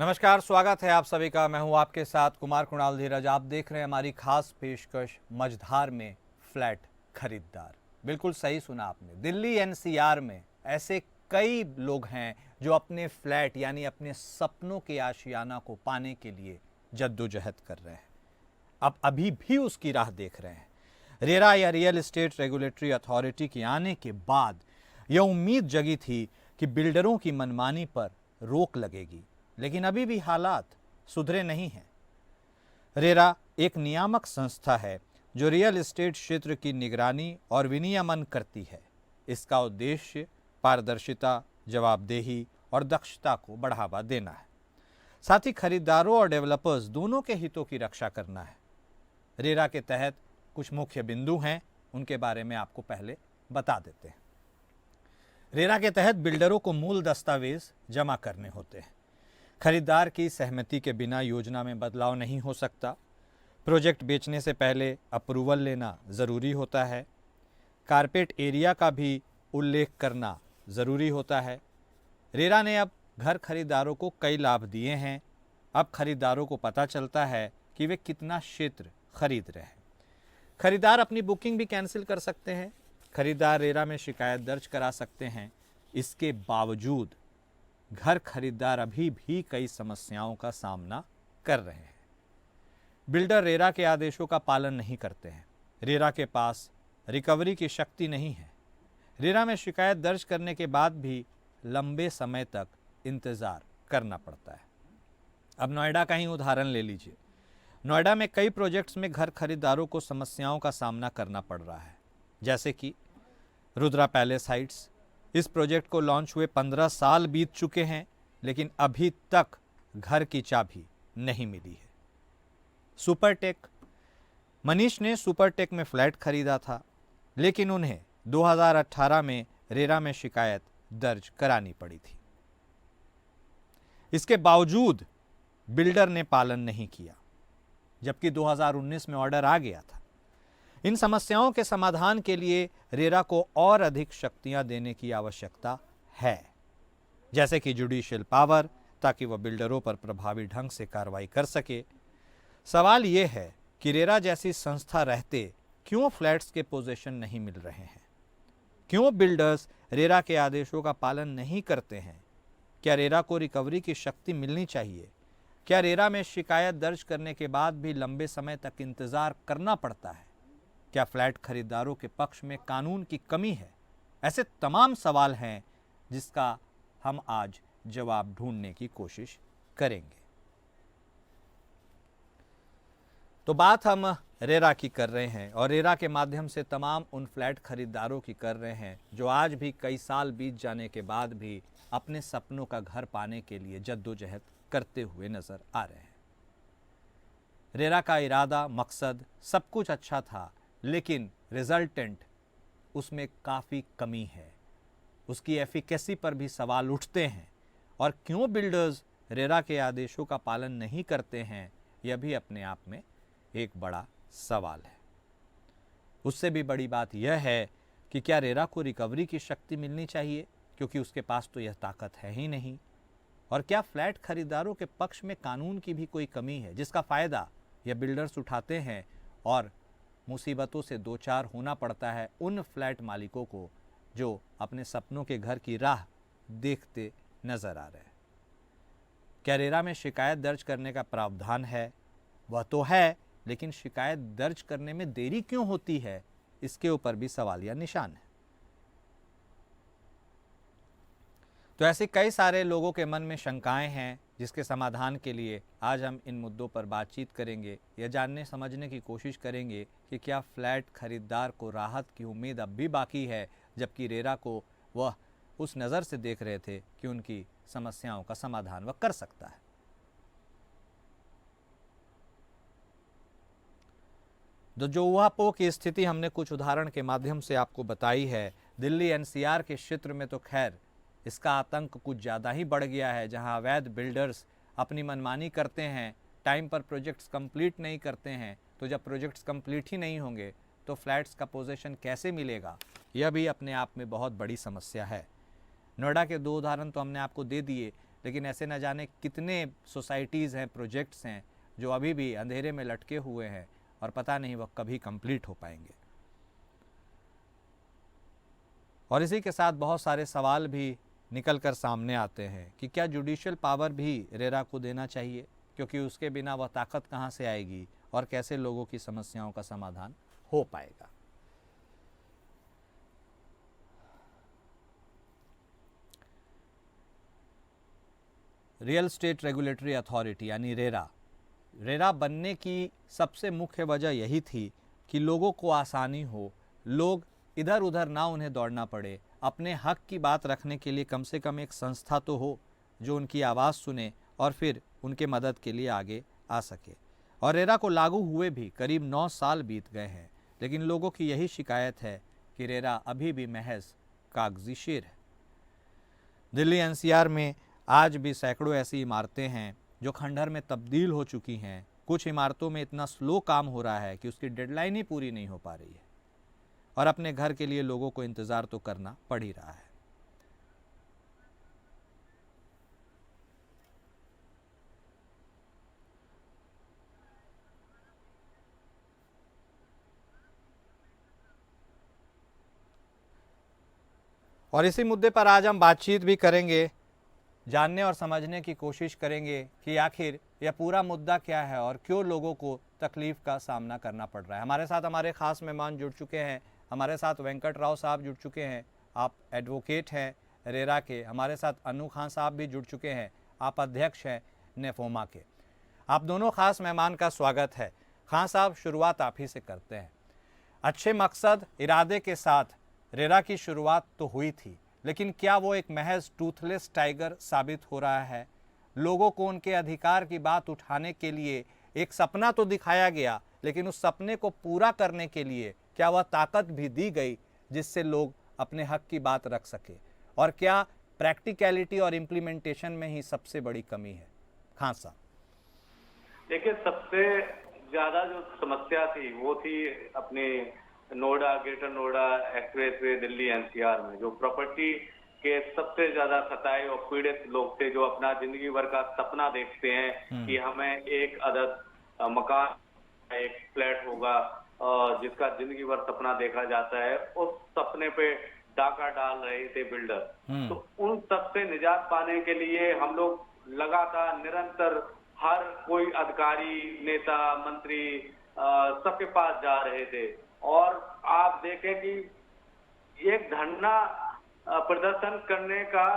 नमस्कार, स्वागत है आप सभी का। मैं हूं आपके साथ कुमार कुणाल धीरज। आप देख रहे हैं हमारी खास पेशकश मझधार में फ्लैट खरीदार। बिल्कुल सही सुना आपने। दिल्ली एनसीआर में ऐसे कई लोग हैं जो अपने फ्लैट यानी अपने सपनों के आशियाना को पाने के लिए जद्दोजहद कर रहे हैं। अब अभी भी उसकी राह देख रहे हैं। रेरा या रियल एस्टेट रेगुलेटरी अथॉरिटी के आने के बाद यह उम्मीद जगी थी कि बिल्डरों की मनमानी पर रोक लगेगी, लेकिन अभी भी हालात सुधरे नहीं हैं। रेरा एक नियामक संस्था है जो रियल एस्टेट क्षेत्र की निगरानी और विनियमन करती है। इसका उद्देश्य पारदर्शिता, जवाबदेही और दक्षता को बढ़ावा देना है, साथ ही खरीदारों और डेवलपर्स दोनों के हितों की रक्षा करना है। रेरा के तहत कुछ मुख्य बिंदु हैं, उनके बारे में आपको पहले बता देते हैं। रेरा के तहत बिल्डरों को मूल दस्तावेज जमा करने होते हैं। खरीदार की सहमति के बिना योजना में बदलाव नहीं हो सकता। प्रोजेक्ट बेचने से पहले अप्रूवल लेना ज़रूरी होता है। कारपेट एरिया का भी उल्लेख करना ज़रूरी होता है। रेरा ने अब घर खरीदारों को कई लाभ दिए हैं। अब खरीदारों को पता चलता है कि वे कितना क्षेत्र खरीद रहे हैं। खरीदार अपनी बुकिंग भी कैंसिल कर सकते हैं। खरीदार रेरा में शिकायत दर्ज करा सकते हैं। इसके बावजूद घर खरीदार अभी भी कई समस्याओं का सामना कर रहे हैं। बिल्डर रेरा के आदेशों का पालन नहीं करते हैं। रेरा के पास रिकवरी की शक्ति नहीं है। रेरा में शिकायत दर्ज करने के बाद भी लंबे समय तक इंतजार करना पड़ता है। अब नोएडा का ही उदाहरण ले लीजिए। नोएडा में कई प्रोजेक्ट्स में घर खरीदारों को समस्याओं का सामना करना पड़ रहा है, जैसे कि रुद्रा पैलेस हाइट्स। इस प्रोजेक्ट को लॉन्च हुए 15 साल बीत चुके हैं, लेकिन अभी तक घर की चाबी नहीं मिली है। सुपरटेक, मनीष ने सुपरटेक में फ्लैट खरीदा था, लेकिन उन्हें 2018 में रेरा में शिकायत दर्ज करानी पड़ी थी। इसके बावजूद बिल्डर ने पालन नहीं किया, जबकि 2019 में ऑर्डर आ गया था। इन समस्याओं के समाधान के लिए रेरा को और अधिक शक्तियां देने की आवश्यकता है, जैसे कि जुडिशियल पावर, ताकि वह बिल्डरों पर प्रभावी ढंग से कार्रवाई कर सके। सवाल यह है कि रेरा जैसी संस्था रहते क्यों फ्लैट्स के पोजीशन नहीं मिल रहे हैं? क्यों बिल्डर्स रेरा के आदेशों का पालन नहीं करते हैं? क्या रेरा को रिकवरी की शक्ति मिलनी चाहिए? क्या रेरा में शिकायत दर्ज करने के बाद भी लंबे समय तक इंतजार करना पड़ता है? क्या फ्लैट खरीदारों के पक्ष में कानून की कमी है? ऐसे तमाम सवाल हैं जिसका हम आज जवाब ढूंढने की कोशिश करेंगे। तो बात हम रेरा की कर रहे हैं और रेरा के माध्यम से तमाम उन फ्लैट खरीदारों की कर रहे हैं जो आज भी कई साल बीत जाने के बाद भी अपने सपनों का घर पाने के लिए जद्दोजहद करते हुए नजर आ रहे हैं। रेरा का इरादा, मकसद सब कुछ अच्छा था, लेकिन रिजल्टेंट उसमें काफ़ी कमी है। उसकी एफिकेसी पर भी सवाल उठते हैं। और क्यों बिल्डर्स रेरा के आदेशों का पालन नहीं करते हैं, यह भी अपने आप में एक बड़ा सवाल है। उससे भी बड़ी बात यह है कि क्या रेरा को रिकवरी की शक्ति मिलनी चाहिए, क्योंकि उसके पास तो यह ताकत है ही नहीं। और क्या फ्लैट खरीदारों के पक्ष में कानून की भी कोई कमी है जिसका फ़ायदा यह बिल्डर्स उठाते हैं और मुसीबतों से दो चार होना पड़ता है उन फ्लैट मालिकों को जो अपने सपनों के घर की राह देखते नजर आ रहे हैं? क्या रेरा में शिकायत दर्ज करने का प्रावधान है? वह तो है, लेकिन शिकायत दर्ज करने में देरी क्यों होती है, इसके ऊपर भी सवालिया निशान है। तो ऐसे कई सारे लोगों के मन में शंकाएं हैं, जिसके समाधान के लिए आज हम इन मुद्दों पर बातचीत करेंगे। यह जानने समझने की कोशिश करेंगे कि क्या फ्लैट खरीदार को राहत की उम्मीद अब भी बाकी है, जबकि रेरा को वह उस नज़र से देख रहे थे कि उनकी समस्याओं का समाधान वह कर सकता है। तो जो ऊहापोह की स्थिति हमने कुछ उदाहरण के माध्यम से आपको बताई है, दिल्ली एनसीआर के क्षेत्र में तो खैर इसका आतंक कुछ ज़्यादा ही बढ़ गया है, जहां अवैध बिल्डर्स अपनी मनमानी करते हैं, टाइम पर प्रोजेक्ट्स कंप्लीट नहीं करते हैं। तो जब प्रोजेक्ट्स कंप्लीट ही नहीं होंगे तो फ्लैट्स का पोजीशन कैसे मिलेगा, यह भी अपने आप में बहुत बड़ी समस्या है। नोएडा के दो उदाहरण तो हमने आपको दे दिए, लेकिन ऐसे न जाने कितने सोसाइटीज़ हैं, प्रोजेक्ट्स हैं जो अभी भी अंधेरे में लटके हुए हैं और पता नहीं वह कभी कंप्लीट हो पाएंगे। और इसी के साथ बहुत सारे सवाल भी निकल कर सामने आते हैं कि क्या जुडिशियल पावर भी रेरा को देना चाहिए, क्योंकि उसके बिना वह ताकत कहाँ से आएगी और कैसे लोगों की समस्याओं का समाधान हो पाएगा। रियल स्टेट रेगुलेटरी अथॉरिटी यानी रेरा बनने की सबसे मुख्य वजह यही थी कि लोगों को आसानी हो, लोग इधर उधर ना उन्हें दौड़ना पड़े, अपने हक की बात रखने के लिए कम से कम एक संस्था तो हो जो उनकी आवाज़ सुने और फिर उनके मदद के लिए आगे आ सके। और रेरा को लागू हुए भी करीब 9 साल बीत गए हैं, लेकिन लोगों की यही शिकायत है कि रेरा अभी भी महज कागजी शेर है। दिल्ली एनसीआर में आज भी सैकड़ों ऐसी इमारतें हैं जो खंडहर में तब्दील हो चुकी हैं। कुछ इमारतों में इतना स्लो काम हो रहा है कि उसकी डेडलाइन ही पूरी नहीं हो पा रही है और अपने घर के लिए लोगों को इंतज़ार तो करना पड़ ही रहा है। और इसी मुद्दे पर आज हम बातचीत भी करेंगे, जानने और समझने की कोशिश करेंगे कि आखिर यह पूरा मुद्दा क्या है और क्यों लोगों को तकलीफ़ का सामना करना पड़ रहा है। हमारे साथ हमारे ख़ास मेहमान जुड़ चुके हैं। हमारे साथ वेंकट राव साहब जुड़ चुके हैं, आप एडवोकेट हैं रेरा के। हमारे साथ अनु खान साहब भी जुड़ चुके हैं, आप अध्यक्ष हैं नेफोमा के। आप दोनों ख़ास मेहमान का स्वागत है। खान साहब, शुरुआत आप ही से करते हैं। अच्छे मकसद इरादे के साथ रेरा की शुरुआत तो हुई थी, लेकिन क्या वो एक महज टूथलेस टाइगर साबित हो रहा है? लोगों को उनके अधिकार की बात उठाने के लिए एक सपना तो दिखाया गया, लेकिन उस सपने को पूरा करने के लिए क्या वह ताकत भी दी गई जिससे लोग अपने हक की बात रख सके? और क्या प्रैक्टिकलिटी और इम्प्लीमेंटेशन में ही सबसे बड़ी कमी है? खान साहब। देखिए, सबसे ज्यादा जो समस्या थी वो थी अपने Noida, greater Noida expressway Delhi NCR में, जो प्रॉपर्टी के सबसे ज्यादा सताए और पीड़ित लोग थे, जो अपना जिंदगी भर का सपना देखते हैं कि हमें एक अदद मकान, एक फ्लैट होगा जिसका जिंदगी भर सपना देखा जाता है। उस सपने पे डाका डाल रहे थे बिल्डर। तो उन सब से निजात पाने के लिए हम लोग लगातार निरंतर हर कोई अधिकारी, नेता, मंत्री सबके पास जा रहे थे। और आप देखें कि एक धरना प्रदर्शन करने का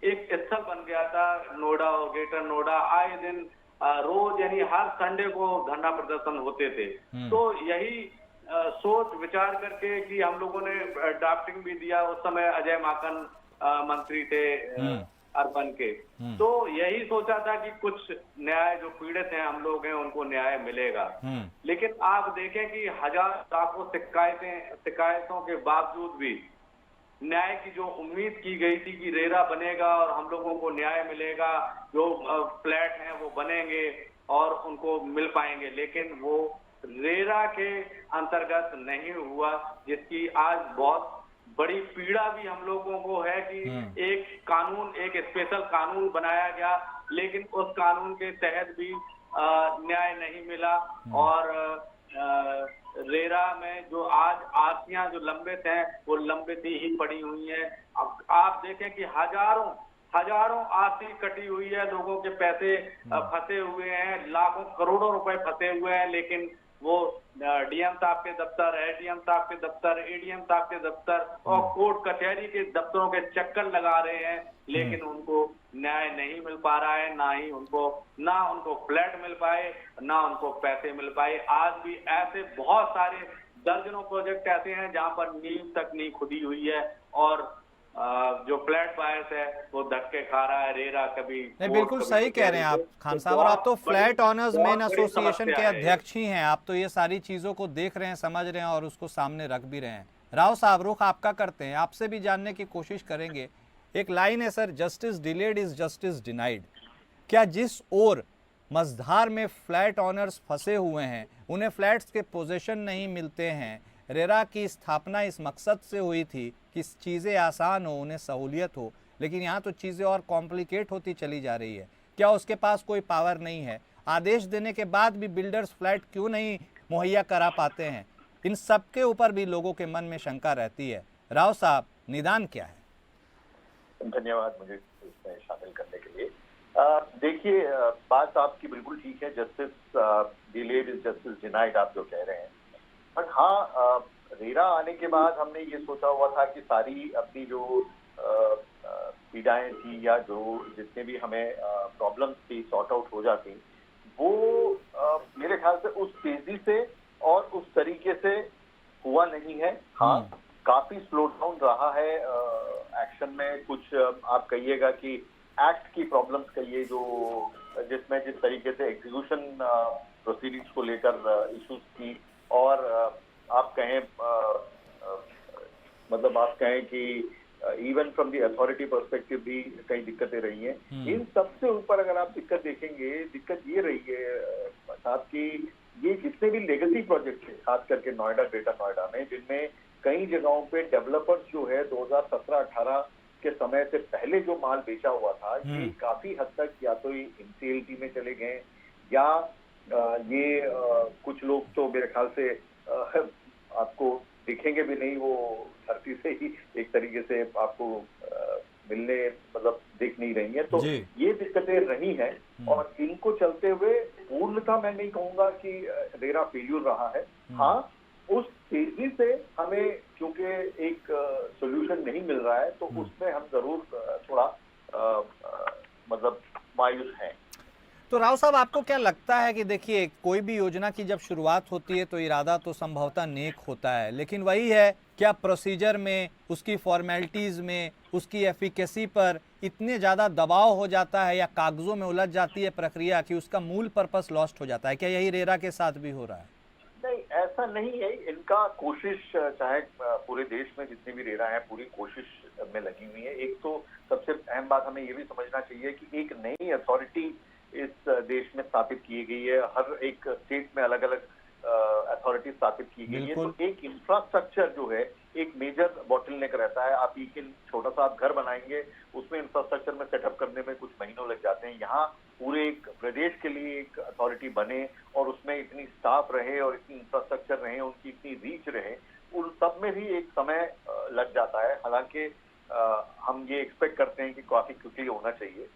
एक स्थल बन गया था नोएडा और ग्रेटर नोएडा। आए दिन रोज यानी हर संडे को धरना प्रदर्शन होते थे। तो यही सोच विचार करके कि हम लोगों ने ड्राफ्टिंग भी दिया। उस समय अजय माकन मंत्री थे अर्बन के। तो यही सोचा था कि कुछ न्याय, जो पीड़ित हैं हम लोग हैं, उनको न्याय मिलेगा। लेकिन आप देखें कि हजार लाखों शिकायतों के बावजूद भी न्याय की जो उम्मीद की गई थी कि रेरा बनेगा और हम लोगों को न्याय मिलेगा, जो फ्लैट हैं वो बनेंगे और उनको मिल पाएंगे, लेकिन वो रेरा के अंतर्गत नहीं हुआ, जिसकी आज बहुत बड़ी पीड़ा भी हम लोगों को है कि एक कानून, एक स्पेशल कानून बनाया गया, लेकिन उस कानून के तहत भी न्याय नहीं मिला। और रेरा में जो आज आरतियां जो लंबित हैं वो लंबित ही पड़ी हुई हैं। अब आप देखें कि हजारों आरती कटी हुई है, लोगों के पैसे फंसे हुए हैं, लाखों करोड़ों रुपए फंसे हुए हैं, लेकिन वो डीएम साहब के दफ्तर, एडीएम साहब के दफ्तर, एडीएम साहब के दफ्तर और कोर्ट कचहरी के दफ्तरों के चक्कर लगा रहे हैं, लेकिन उनको न्याय नहीं मिल पा रहा है। ना उनको फ्लैट मिल पाए, ना उनको पैसे मिल पाए। आज भी ऐसे बहुत सारे दर्जनों प्रोजेक्ट ऐसे हैं जहां पर नींव तक नहीं खुदी हुई है और जो फ्लैट बायर्स है वो धक्के खा रहा है। रेरा कभी नहीं, बिल्कुल सही कह रहे हैं आप खान साहब। और आप तो फ्लैट ऑनर्स मेन एसोसिएशन के अध्यक्ष ही हैं, आप तो ये सारी चीज़ों को देख रहे हैं, समझ रहे हैं और उसको सामने रख भी रहे हैं। राव साहब, रुख आपका करते हैं, आपसे भी जानने की कोशिश करेंगे। एक लाइन है sir, justice delayed is justice denied. क्या जिस ओर मझधार में फ्लैट ऑनर्स फंसे हुए हैं, उन्हें फ्लैट्स के पोजीशन नहीं मिलते हैं, रेरा की स्थापना इस मकसद से हुई थी कि चीज़ें आसान हो, उन्हें सहूलियत हो, लेकिन यहाँ तो चीज़ें और कॉम्प्लिकेट होती चली जा रही है। क्या उसके पास कोई पावर नहीं है? आदेश देने के बाद भी बिल्डर्स फ्लैट क्यों नहीं मुहैया करा पाते हैं? इन सब के ऊपर भी लोगों के मन में शंका रहती है। राव साहब, निदान क्या है? धन्यवाद मुझे इसमें शामिल करने के लिए। देखिए, बात आपकी बिल्कुल ठीक है। Justice delayed is justice denied, आप जो कह रहे हैं। बट हाँ, रेरा आने के बाद हमने ये सोचा हुआ था कि सारी अपनी जो पीड़ाएं थी या जो जितने भी हमें प्रॉब्लम्स थी सॉर्ट आउट हो जाती, वो मेरे ख्याल से उस तेजी से और उस तरीके से हुआ नहीं है। हाँ, काफी स्लो डाउन रहा है एक्शन में। कुछ आप कहिएगा कि एक्ट की प्रॉब्लम्स कहिए, जो जिसमें जिस तरीके से एग्जीक्यूशन प्रोसीडिंग्स को लेकर इश्यूज थी, और आप कहें मतलब आप कहें कि even from the authority perspective भी कई दिक्कतें रही हैं। इन सबसे ऊपर अगर आप दिक्कत देखेंगे, दिक्कत ये रही है साहब कि ये जितने भी लेगेसी प्रोजेक्ट थे, खास करके नोएडा, ग्रेटर नोएडा में, जिनमें कई जगहों पे डेवलपर्स जो है 2017-18 के समय से पहले जो माल बेचा हुआ था, ये काफी हद तक या तो NCLT में चले गए, या ये कुछ लोग तो मेरे ख्याल से आपको दिखेंगे भी नहीं, वो धरती से ही एक तरीके से आपको मिलने मतलब दिख नहीं रही है। तो ये दिक्कतें रही हैं, और इनको चलते हुए पूर्णतः मैं नहीं कहूंगा कि रेरा फेल्यूर रहा है। हाँ, उस तेजी से हमें क्योंकि एक सोल्यूशन नहीं मिल रहा है, तो उसमें हम जरूर थोड़ा मतलब मायूस हैं। तो राव साहब, आपको क्या लगता है कि देखिए, कोई भी योजना की जब शुरुआत होती है तो इरादा तो संभवतः नेक होता है, लेकिन वही है, क्या प्रोसीजर में, उसकी फॉर्मेलिटीज़ में, उसकी एफिकेसी पर इतने ज़्यादा दबाव हो जाता है या कागजों में उलझ जाती है प्रक्रिया कि उसका मूल पर्पस लॉस्ट हो जाता है? क्या यही रेरा के साथ भी हो रहा है? नहीं, ऐसा नहीं है। इनका कोशिश, चाहे पूरे देश में जितने भी रेरा हैं, पूरी कोशिश में लगी हुई है। एक तो सबसे अहम बात हमें ये भी समझना चाहिए कि एक नई अथॉरिटी इस देश में स्थापित की गई है। हर एक स्टेट में अलग अलग अथॉरिटी स्थापित की गई है। तो एक इंफ्रास्ट्रक्चर जो है, एक मेजर बॉटलनेक रहता है। आप एक छोटा सा आप घर बनाएंगे, उसमें इंफ्रास्ट्रक्चर में सेटअप करने में कुछ महीनों लग जाते हैं। यहाँ पूरे एक प्रदेश के लिए एक अथॉरिटी बने और उसमें इतनी स्टाफ रहे और इतनी इंफ्रास्ट्रक्चर रहे, उनकी इतनी रीच रहे, उन सब में भी एक समय लग जाता है। हालांकि हम ये एक्सपेक्ट करते हैं कि काफी क्विकली होना चाहिए,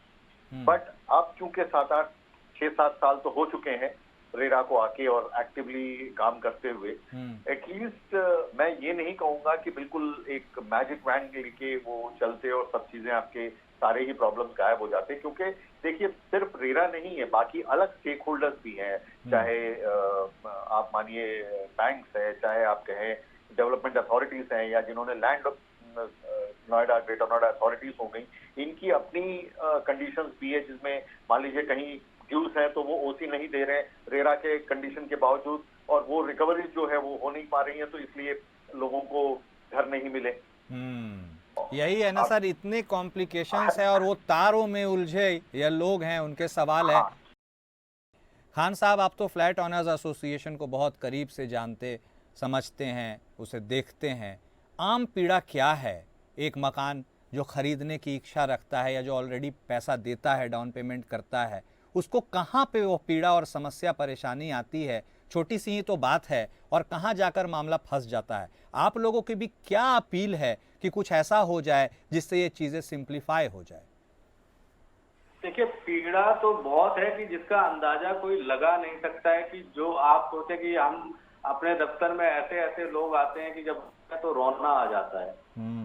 बट अब चूंकि 6-7 साल तो हो चुके हैं रेरा को आके और एक्टिवली काम करते हुए, एटलीस्ट मैं ये नहीं कहूंगा कि बिल्कुल एक मैजिक वैंड लेके वो चलते और सब चीजें आपके सारे ही प्रॉब्लम्स गायब हो जाते, क्योंकि देखिए सिर्फ रेरा नहीं है, बाकी अलग स्टेक होल्डर्स भी हैं। चाहे आप मानिए बैंक्स है, चाहे आप कहें डेवलपमेंट अथॉरिटीज हैं, या जिन्होंने land Noida, greater Noida authorities हो गई, इनकी अपनी कंडीशंस भी है, जिसमें मान लीजिए कहीं ड्यूज है तो वो ओसी नहीं दे रहे रेरा के कंडीशन के बावजूद, और वो रिकवरी जो है वो हो नहीं पा रही है, तो इसलिए लोगों को घर नहीं मिले। यही है ना सर, इतने कॉम्प्लिकेशंस है और वो तारों में उलझे या लोग हैं, उनके सवाल है। खान साहब, आप तो फ्लैट ऑनर्स एसोसिएशन को बहुत करीब से जानते समझते हैं, उसे देखते हैं। आम पीड़ा क्या है एक मकान जो खरीदने की इच्छा रखता है या जो ऑलरेडी पैसा देता है, डाउन पेमेंट करता है, उसको कहाँ पे वो पीड़ा और समस्या परेशानी आती है? छोटी सी ही तो बात है, और कहाँ जाकर मामला फंस जाता है? आप लोगों की भी क्या अपील है कि कुछ ऐसा हो जाए जिससे ये चीज़ें सिंप्लीफाई हो जाए? देखिए, पीड़ा तो बहुत है कि जिसका अंदाजा कोई लगा नहीं सकता है। कि जो आप सोचे कि हम अपने दफ्तर में ऐसे ऐसे लोग आते हैं कि जब तो रोना आ जाता है।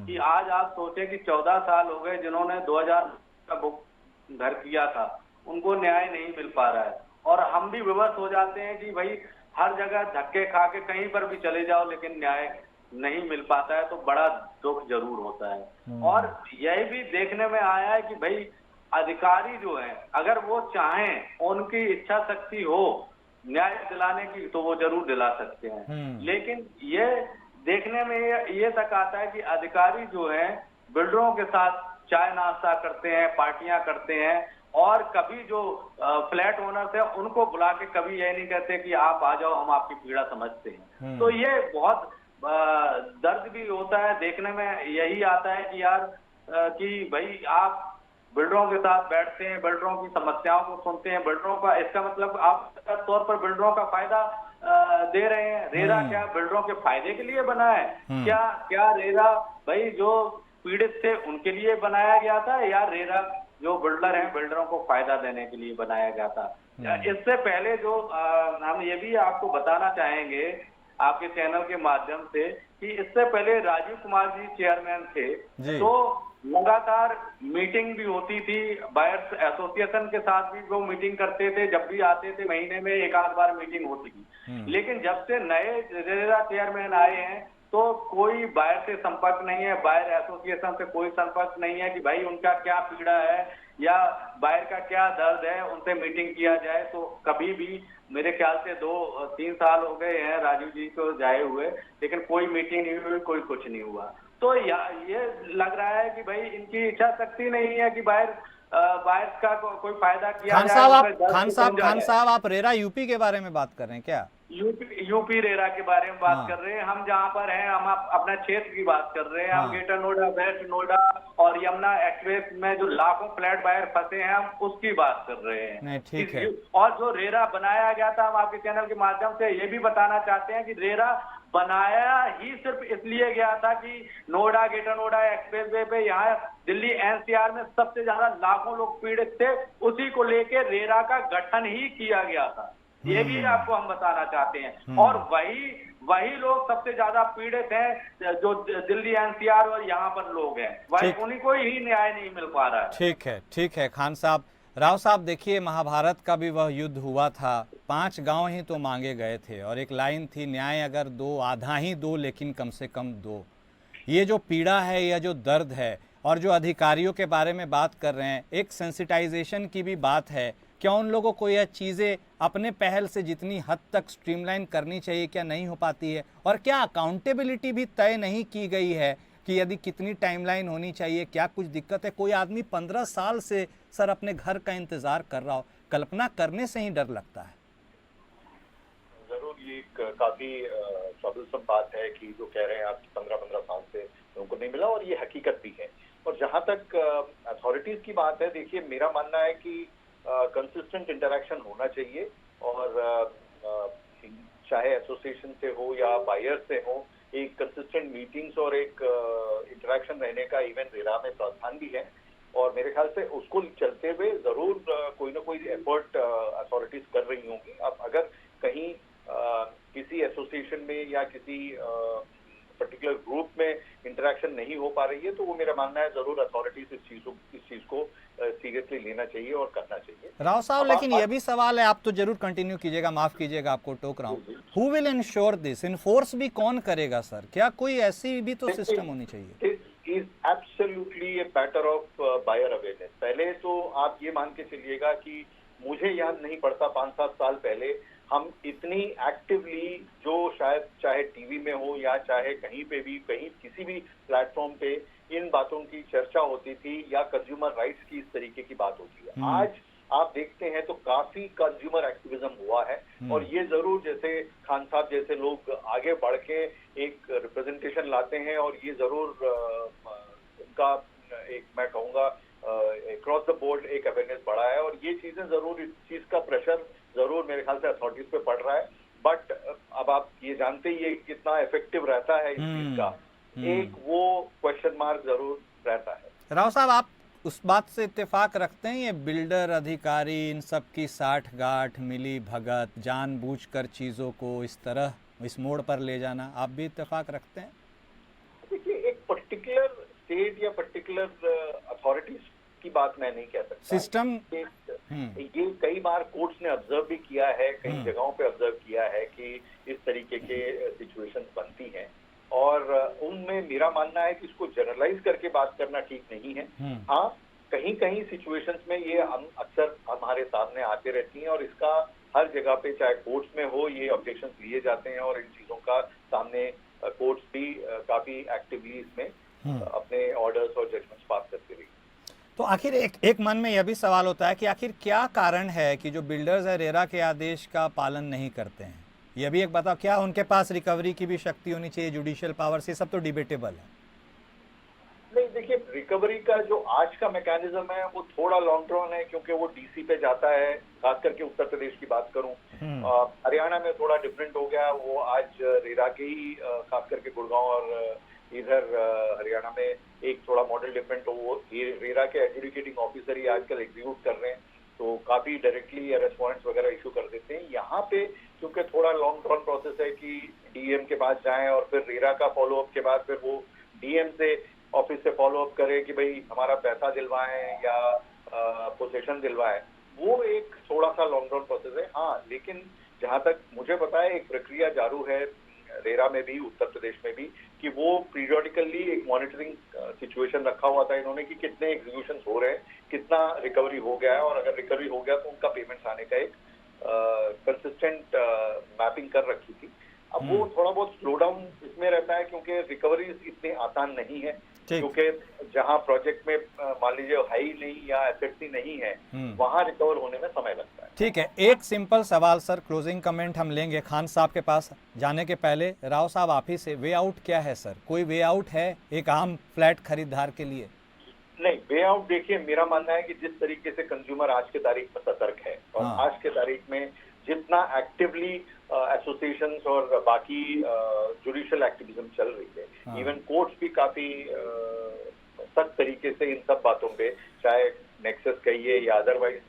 कि आज आप सोचे कि 14 साल हो गए जिन्होंने 2000 का बुक घर किया था, उनको न्याय नहीं मिल पा रहा है, और हम भी विवश हो जाते हैं कि भाई हर जगह धक्के खा के कहीं पर भी चले जाओ लेकिन न्याय नहीं मिल पाता है, तो बड़ा दुख जरूर होता है। और यह भी देखने में आया है कि भाई अधिकारी जो है, अगर वो चाहें, उनकी इच्छा शक्ति हो न्याय दिलाने की, तो वो जरूर दिला सकते हैं। लेकिन ये देखने में ये तक आता है कि अधिकारी जो है बिल्डरों के साथ चाय नाश्ता करते हैं, पार्टियां करते हैं, और कभी जो फ्लैट ओनर्स है उनको बुला के कभी यह नहीं कहते कि आप आ जाओ, हम आपकी पीड़ा समझते हैं। तो ये बहुत दर्द भी होता है। देखने में यही आता है कि यार कि भाई आप बिल्डरों के साथ बैठते हैं, बिल्डरों की समस्याओं को सुनते हैं, बिल्डरों का, इसका मतलब आप तौर पर बिल्डरों का फायदा दे रहे हैं। रेरा क्या बिल्डरों के फायदे के लिए बना है? क्या क्या रेरा भाई जो पीड़ित थे उनके लिए बनाया गया था, या रेरा जो बिल्डर हैं बिल्डरों को फायदा देने के लिए बनाया गया था? इससे पहले जो हम ये भी आपको बताना चाहेंगे आपके चैनल के माध्यम से कि इससे पहले राजीव कुमार जी चेयरमैन थे, तो लगातार मीटिंग भी होती थी, बायर्स एसोसिएशन के साथ भी वो मीटिंग करते थे, जब भी आते थे महीने में एक आध बार मीटिंग होती थी। लेकिन जब से नए रेरा चेयरमैन आए हैं तो कोई बायर से संपर्क नहीं है, बायर एसोसिएशन से कोई संपर्क नहीं है कि भाई उनका क्या पीड़ा है या बायर का क्या दर्द है, उनसे मीटिंग किया जाए। तो कभी भी मेरे ख्याल से 2-3 साल हो गए हैं राजीव जी को जाए हुए, लेकिन कोई मीटिंग नहीं हुई, कोई कुछ नहीं हुआ। तो ये लग रहा है कि भाई इनकी इच्छा शक्ति नहीं है कि बायर का कोई फायदा किया जाए। खान साहब आप रेरा यूपी के बारे में बात कर रहे हैं क्या? यूपी रेरा के बारे में बात कर रहे हैं। हम जहां पर हैं हम अपना क्षेत्र की बात कर रहे हैं। हम ग्रेटर नोएडा, वेस्ट नोएडा और यमुना एक्सप्रेस में जो लाखों फ्लैट बायर फंसे हैं हम उसकी बात कर रहे हैं। नहीं, ठीक है। और जो रेरा बनाया गया था, हम आपके चैनल के माध्यम से ये भी बताना चाहते हैं कि रेरा बनाया ही सिर्फ इसलिए गया था कि Noida, greater Noida express way पे यहाँ दिल्ली एनसीआर में सबसे ज्यादा लाखों लोग पीड़ित थे, उसी को लेकर रेरा का गठन ही किया गया था। ये भी आपको हम बताना चाहते हैं। और वही लोग सबसे ज्यादा पीड़ित हैं जो दिल्ली एनसीआर और यहाँ पर लोग हैं, वही उन्हीं को ही न्याय नहीं मिल पा रहा है। ठीक है खान साहब। राव साहब देखिए, महाभारत का भी वह युद्ध हुआ था, 5 गांव ही तो मांगे गए थे और एक लाइन थी, न्याय अगर दो आधा ही दो लेकिन कम से कम दो। ये जो पीड़ा है या जो दर्द है और जो अधिकारियों के बारे में बात कर रहे हैं, एक सेंसिटाइजेशन की भी बात है। क्या उन लोगों को यह चीज़ें अपने पहल से जितनी हद तक स्ट्रीमलाइन करनी चाहिए क्या नहीं हो पाती है? और क्या अकाउंटेबिलिटी भी तय नहीं की गई है कि यदि कितनी टाइमलाइन होनी चाहिए, क्या कुछ दिक्कत है? कोई आदमी 15 साल से सर अपने घर का इंतजार कर रहा हो, कल्पना करने से ही डर लगता है। जरूर ये काफी ट्रबलसम बात है कि जो कह रहे हैं आप 15 साल से उनको नहीं मिला, और ये हकीकत भी है। और जहां तक अथॉरिटीज की बात है, देखिए मेरा मानना है कि कंसिस्टेंट इंटरेक्शन होना चाहिए, और चाहे एसोसिएशन से हो या बायर से हो, एक कंसिस्टेंट मीटिंग्स और एक इंटरेक्शन रहने का इवन रेरा में प्रावधान भी है। और मेरे ख्याल से उसको चलते हुए जरूर कोई ना कोई एफर्ट अथॉरिटीज कर रही होंगी। अब अगर कहीं किसी एसोसिएशन में या किसी पर्टिकुलर ग्रुप में इंटरेक्शन नहीं हो पा रही है, तो वो मेरा मानना है जरूर अथॉरिटीज इस चीज को सीरियसली लेना चाहिए और करना चाहिए। राव साहब, लेकिन यह भी सवाल है, आप तो जरूर कंटिन्यू कीजिएगा, माफ कीजिएगा आपको टोक रहा हूँ। Who will ensure this? Enforce भी कौन करेगा सर? क्या कोई ऐसी भी तो सिस्टम होनी चाहिए? Is absolutely a matter of buyer awareness. पहले तो आप ये मान के चलिएगा कि मुझे याद नहीं पड़ता 5-7 साल पहले हम इतनी एक्टिवली, जो शायद चाहे टीवी में हो या चाहे कहीं पे भी, कहीं किसी भी प्लेटफॉर्म पे इन बातों की चर्चा होती थी या कंज्यूमर राइट्स की इस तरीके की बात होती है। आज आप देखते हैं तो काफी कंज्यूमर एक्टिविज्म हुआ है, और ये जरूर जैसे खान साहब जैसे लोग आगे बढ़ के एक रिप्रेजेंटेशन लाते हैं, और ये जरूर उनका एक, मैं कहूँगा क्रॉस द बोर्ड एक अवेयरनेस बढ़ा है, और ये चीजें जरूर, इस चीज का प्रेशर जरूर मेरे ख्याल से अथॉरिटीज पे पड़ रहा है। बट अब आप ये जानते ही है कितना इफेक्टिव रहता है इस चीज का, एक वो क्वेश्चन मार्क जरूर रहता है। राव साहब, आप उस बात से इत्तेफाक रखते हैं, ये बिल्डर अधिकारी इन सब की साठ गांठ, मिली भगत, जानबूझकर चीजों को इस तरह इस मोड़ पर ले जाना, आप भी इत्तेफाक रखते हैं? देखिए, एक पर्टिकुलर स्टेट या पर्टिकुलर अथॉरिटीज की बात मैं नहीं कह सकता। सिस्टम ये कई बार कोर्ट्स ने ऑब्जर्व भी किया है, कई जगहों पे ऑब्जर्व किया है कि इस तरीके के सिचुएशंस बनती हैं, और उनमें मेरा मानना है कि इसको जनरलाइज करके बात करना ठीक नहीं है। हाँ, कहीं कहीं सिचुएशंस में ये अक्सर हमारे सामने आते रहती हैं, और इसका हर जगह पे चाहे कोर्ट्स में हो ये ऑब्जेक्शंस लिए जाते हैं, और इन चीजों का सामने कोर्ट्स भी काफी एक्टिवली इसमें अपने ऑर्डर्स और जजमेंट्स पास करते रही। तो आखिर एक मन में यह भी सवाल होता है कि आखिर क्या कारण है कि जो बिल्डर्स है रेरा के आदेश का पालन नहीं करते हैं? यह भी एक बताओ, क्या उनके पास रिकवरी की भी शक्ति होनी चाहिए, जुडिशियल पावर से? सब तो डिबेटेबल है। नहीं, देखिए रिकवरी का जो आज का मैकेनिज्म है वो थोड़ा लॉन्ग रन है, क्योंकि वो डीसी पे जाता है, खास करके उत्तर प्रदेश की बात करूं। हरियाणा में थोड़ा डिफरेंट हो गया, वो आज रेरा के ही खास करके गुड़गांव और इधर हरियाणा में एक थोड़ा मॉडल डिफरेंट हो, वो रेरा के एडजुडिकेटिंग ऑफिसर ही आजकल एग्जीक्यूट कर रहे हैं, तो काफी डायरेक्टली अरेस्ट वारंट्स वगैरह इशू कर देते हैं। यहाँ पे क्योंकि थोड़ा लॉन्ग रन प्रोसेस है कि डीएम के पास जाएं और फिर रेरा का फॉलो अप के बाद फिर वो डीएम से ऑफिस से फॉलो अप करे कि भाई हमारा पैसा दिलवाएं या पोजीशन दिलवाएं, वो एक थोड़ा सा लॉन्ग रन प्रोसेस है। हाँ, लेकिन जहां तक मुझे पता है एक प्रक्रिया जारू है रेरा में भी, उत्तर प्रदेश में भी, कि वो पीरियोडिकली एक मॉनिटरिंग सिचुएशन रखा हुआ था इन्होंने कि कितने एग्जीक्यूशन हो रहे हैं, कितना रिकवरी हो गया है, और अगर रिकवरी हो गया तो उनका पेमेंट्स आने का एक कंसिस्टेंट मैपिंग कर रखी थी। अब वो थोड़ा बहुत स्लो डाउन इसमें रहता है क्योंकि रिकवरी इतनी आसान नहीं है, क्योंकि जहां प्रोजेक्ट में मान लीजिए हाई नहीं या एसेट्स नहीं है, वहां रिकवर होने में समय लगता है। ठीक है, एक सिंपल सवाल सर, क्लोजिंग कमेंट हम लेंगे खान साहब के पास जाने के पहले। राव साहब आप ही से, वे आउट क्या है सर? कोई वे आउट है एक आम फ्लैट खरीदार के लिए? नहीं, वे आउट देखिए, मेरा मानना है कि जिस तरीके से कंज्यूमर आज के तारीख में सतर्क है और आज के तारीख में जितना एक्टिवली एसोसिएशंस और बाकी जुडिशियल एक्टिविज्म चल रही है, इवन कोर्ट्स भी काफी सख्त तरीके से इन सब बातों पे, चाहे नेक्सस कहिए या अदरवाइज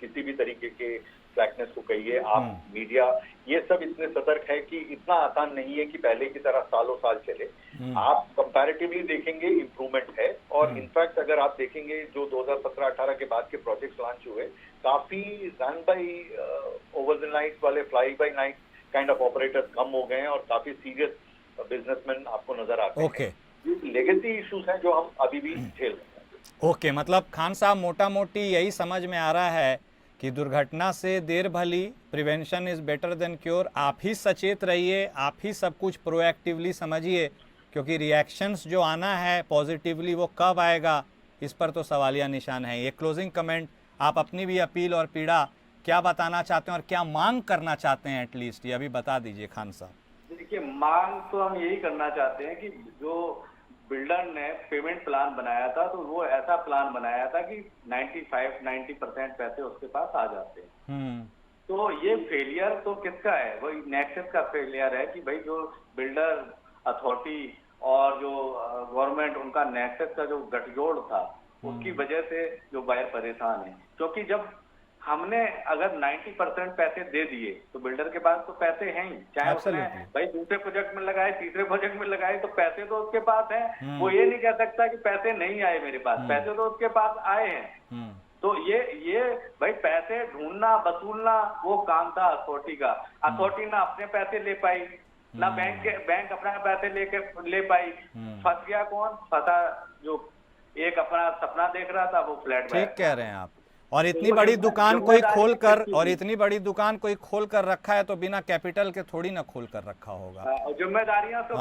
किसी भी तरीके के फ्लैटनेस को कहिए, आप मीडिया, ये सब इतने सतर्क है कि इतना आसान नहीं है कि पहले की तरह सालों साल चले। आप कंपैरेटिवली देखेंगे इम्प्रूवमेंट है, और इनफैक्ट अगर आप देखेंगे जो 2017-18 के बाद के प्रोजेक्ट्स लॉन्च हुए, काफी run by over the night वाले fly by night kind of operators कम हो गए हैं और काफी सीरियस बिजनेसमैन आपको नजर आते हैं। लेगेसी इश्यूज हैं जो हम अभी भी झेल रहे हैं। ओके, मतलब खान साहब मोटा मोटी यही समझ में आ रहा है कि दुर्घटना से देर भली, prevention is better than cure. आप ही सचेत रहिए, आप ही सब कुछ प्रोएक्टिवली समझिए, क्योंकि रिएक्शंस जो आना है पॉजिटिवली वो कब आएगा इस पर तो सवालिया निशान है। ये क्लोजिंग कमेंट, आप अपनी भी अपील और पीड़ा क्या बताना चाहते हैं और क्या मांग करना चाहते हैं, एटलीस्ट ये अभी बता ददीजिए खान साहब। देखिए, मांग तो हम यही करना चाहते हैं कि जो बिल्डर ने पेमेंट प्लान बनाया था, तो वो ऐसा प्लान बनाया था कि 95-90% पैसे उसके पास आ जाते हैं। तो ये फेलियर तो किसका है? वही नेक्सस का फेलियर है कि भाई जो बिल्डर अथॉरिटी और जो गवर्नमेंट, उनका नेक्सस का जो गठजोड़ था, उसकी वजह से जो बायर परेशान है। क्योंकि जब हमने अगर 90% पैसे दे दिए तो बिल्डर के पास तो पैसे हैं ही, चाहे उसने भाई दूसरे प्रोजेक्ट में लगाए, तीसरे प्रोजेक्ट में लगाए, तो पैसे तो उसके पास हैं। वो ये नहीं कह सकता कि पैसे नहीं आए मेरे पास, पैसे तो उसके पास आए हैं। तो ये भाई पैसे ढूंढना, वसूलना, वो काम था अथॉरिटी का। अथॉरिटी ना अपने पैसे ले पाई, ना बैंक अपना पैसे ले पाई। फंस गया कौन? फंसा जो एक अपना सपना देख रहा था, वो फ्लैट। ठीक कह रहे हैं आप। और इतनी बड़ी दुकान कोई खोल कर, और इतनी बड़ी दुकान कोई खोल कर रखा है तो बिना कैपिटल के थोड़ी ना खोल कर रखा होगा। जिम्मेदारियां तो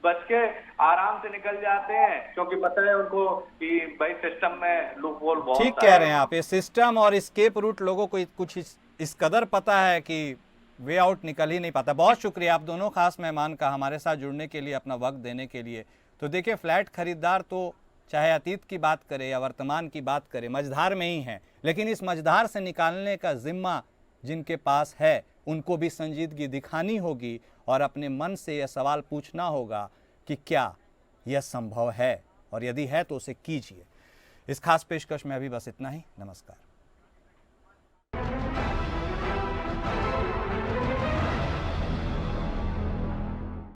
बच के आराम से निकल जाते हैं, क्योंकि पता है उनको कि भाई सिस्टम में लूप होल बहुत। ठीक कह रहे हैं आप, ये सिस्टम और एस्केप रूट लोगों को कुछ इस कदर पता है कि वे आउट निकल ही नहीं पाता। बहुत शुक्रिया आप दोनों खास मेहमान का हमारे साथ जुड़ने के लिए, अपना वक्त देने के लिए। तो देखिए, फ्लैट खरीदार तो चाहे अतीत की बात करें या वर्तमान की बात करें, मझधार में ही है, लेकिन इस मझधार से निकालने का जिम्मा जिनके पास है उनको भी संजीदगी दिखानी होगी और अपने मन से यह सवाल पूछना होगा कि क्या यह संभव है, और यदि है तो उसे कीजिए। इस खास पेशकश में अभी बस इतना ही। नमस्कार।